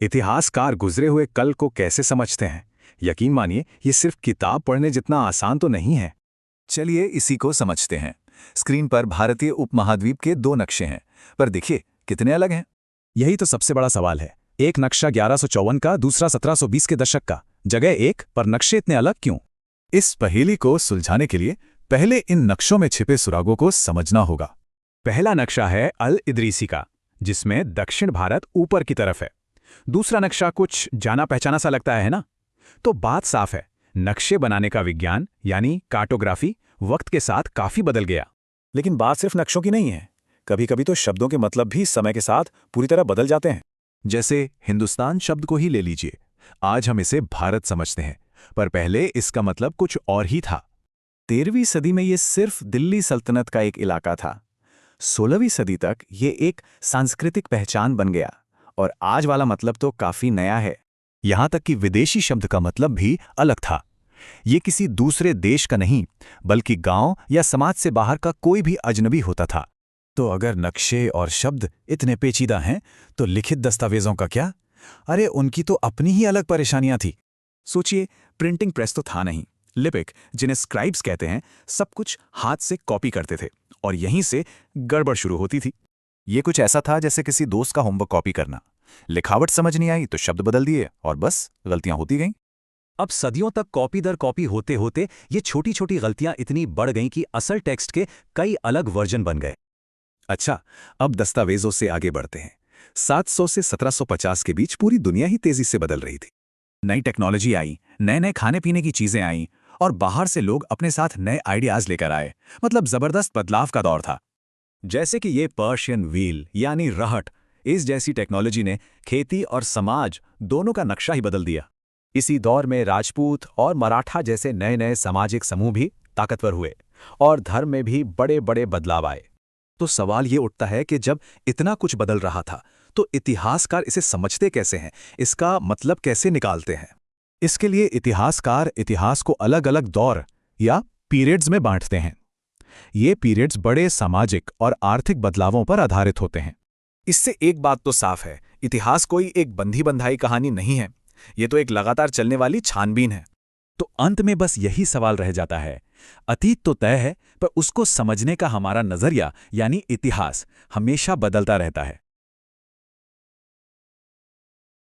इतिहासकार गुजरे हुए कल को कैसे समझते हैं? यकीन मानिए, ये सिर्फ किताब पढ़ने जितना आसान तो नहीं है। चलिए इसी को समझते हैं। स्क्रीन पर भारतीय उपमहाद्वीप के दो नक्शे हैं, पर देखिए कितने अलग हैं। यही तो सबसे बड़ा सवाल है। एक नक्शा 1154 का, दूसरा 1720 के दशक का। जगह एक, पर नक्शे इतने अलग क्यों? इस पहेली को सुलझाने के लिए पहले इन नक्शों में छिपे सुरागों को समझना होगा। पहला नक्शा है अल इदरीसी का, जिसमें दक्षिण भारत ऊपर की तरफ है। दूसरा नक्शा कुछ जाना पहचाना सा लगता है ना? तो बात साफ है, नक्शे बनाने का विज्ञान यानी कार्टोग्राफी वक्त के साथ काफी बदल गया। लेकिन बात सिर्फ नक्शों की नहीं है। कभी कभी तो शब्दों के मतलब भी समय के साथ पूरी तरह बदल जाते हैं। जैसे हिंदुस्तान शब्द को ही ले लीजिए। आज हम इसे भारत समझते हैं, पर पहले इसका मतलब कुछ और ही था। 13वीं सदी में ये सिर्फ दिल्ली सल्तनत का एक इलाका था। 16वीं सदी तक ये एक सांस्कृतिक पहचान बन गया, और आज वाला मतलब तो काफी नया है। यहां तक कि विदेशी शब्द का मतलब भी अलग था। ये किसी दूसरे देश का नहीं, बल्कि गांव या समाज से बाहर का कोई भी अजनबी होता था। तो अगर नक्शे और शब्द इतने पेचीदा हैं, तो लिखित दस्तावेजों का क्या? अरे उनकी तो अपनी ही अलग परेशानियां थी। सोचिए, प्रिंटिंग प्रेस तो था नहीं। लिपिक, जिन्हें स्क्राइब्स कहते हैं, सब कुछ हाथ से कॉपी करते थे, और यहीं से गड़बड़ शुरू होती थी। ये कुछ ऐसा था जैसे किसी दोस्त का होमवर्क कॉपी करना। लिखावट समझ नहीं आई तो शब्द बदल दिए, और बस गलतियां होती गईं। अब सदियों तक कॉपी दर कॉपी होते होते ये छोटी छोटी गलतियां इतनी बढ़ गईं कि असल टेक्स्ट के कई अलग वर्जन बन गए। अच्छा, अब दस्तावेजों से आगे बढ़ते हैं। 700 से 1750 के बीच पूरी दुनिया ही तेजी से बदल रही थी। नई टेक्नोलॉजी आई, नए नए खाने पीने की चीजें आईं, और बाहर से लोग अपने साथ नए आइडियाज लेकर आए। मतलब जबरदस्त बदलाव का दौर था। जैसे कि ये पर्शियन व्हील यानी रहट, इस जैसी टेक्नोलॉजी ने खेती और समाज दोनों का नक्शा ही बदल दिया। इसी दौर में राजपूत और मराठा जैसे नए नए सामाजिक समूह भी ताकतवर हुए, और धर्म में भी बड़े बड़े बदलाव आए। तो सवाल ये उठता है कि जब इतना कुछ बदल रहा था, तो इतिहासकार इसे समझते कैसे हैं? इसका मतलब कैसे निकालते हैं? इसके लिए इतिहासकार इतिहास को अलग अलग दौर या पीरियड्स में बांटते हैं। ये पीरियड्स बड़े सामाजिक और आर्थिक बदलावों पर आधारित होते हैं। इससे एक बात तो साफ है, इतिहास कोई एक बंधी बंधाई कहानी नहीं है। ये तो एक लगातार चलने वाली छानबीन है। तो अंत में बस यही सवाल रह जाता है, अतीत तो तय है, पर उसको समझने का हमारा नजरिया यानी इतिहास हमेशा बदलता रहता है।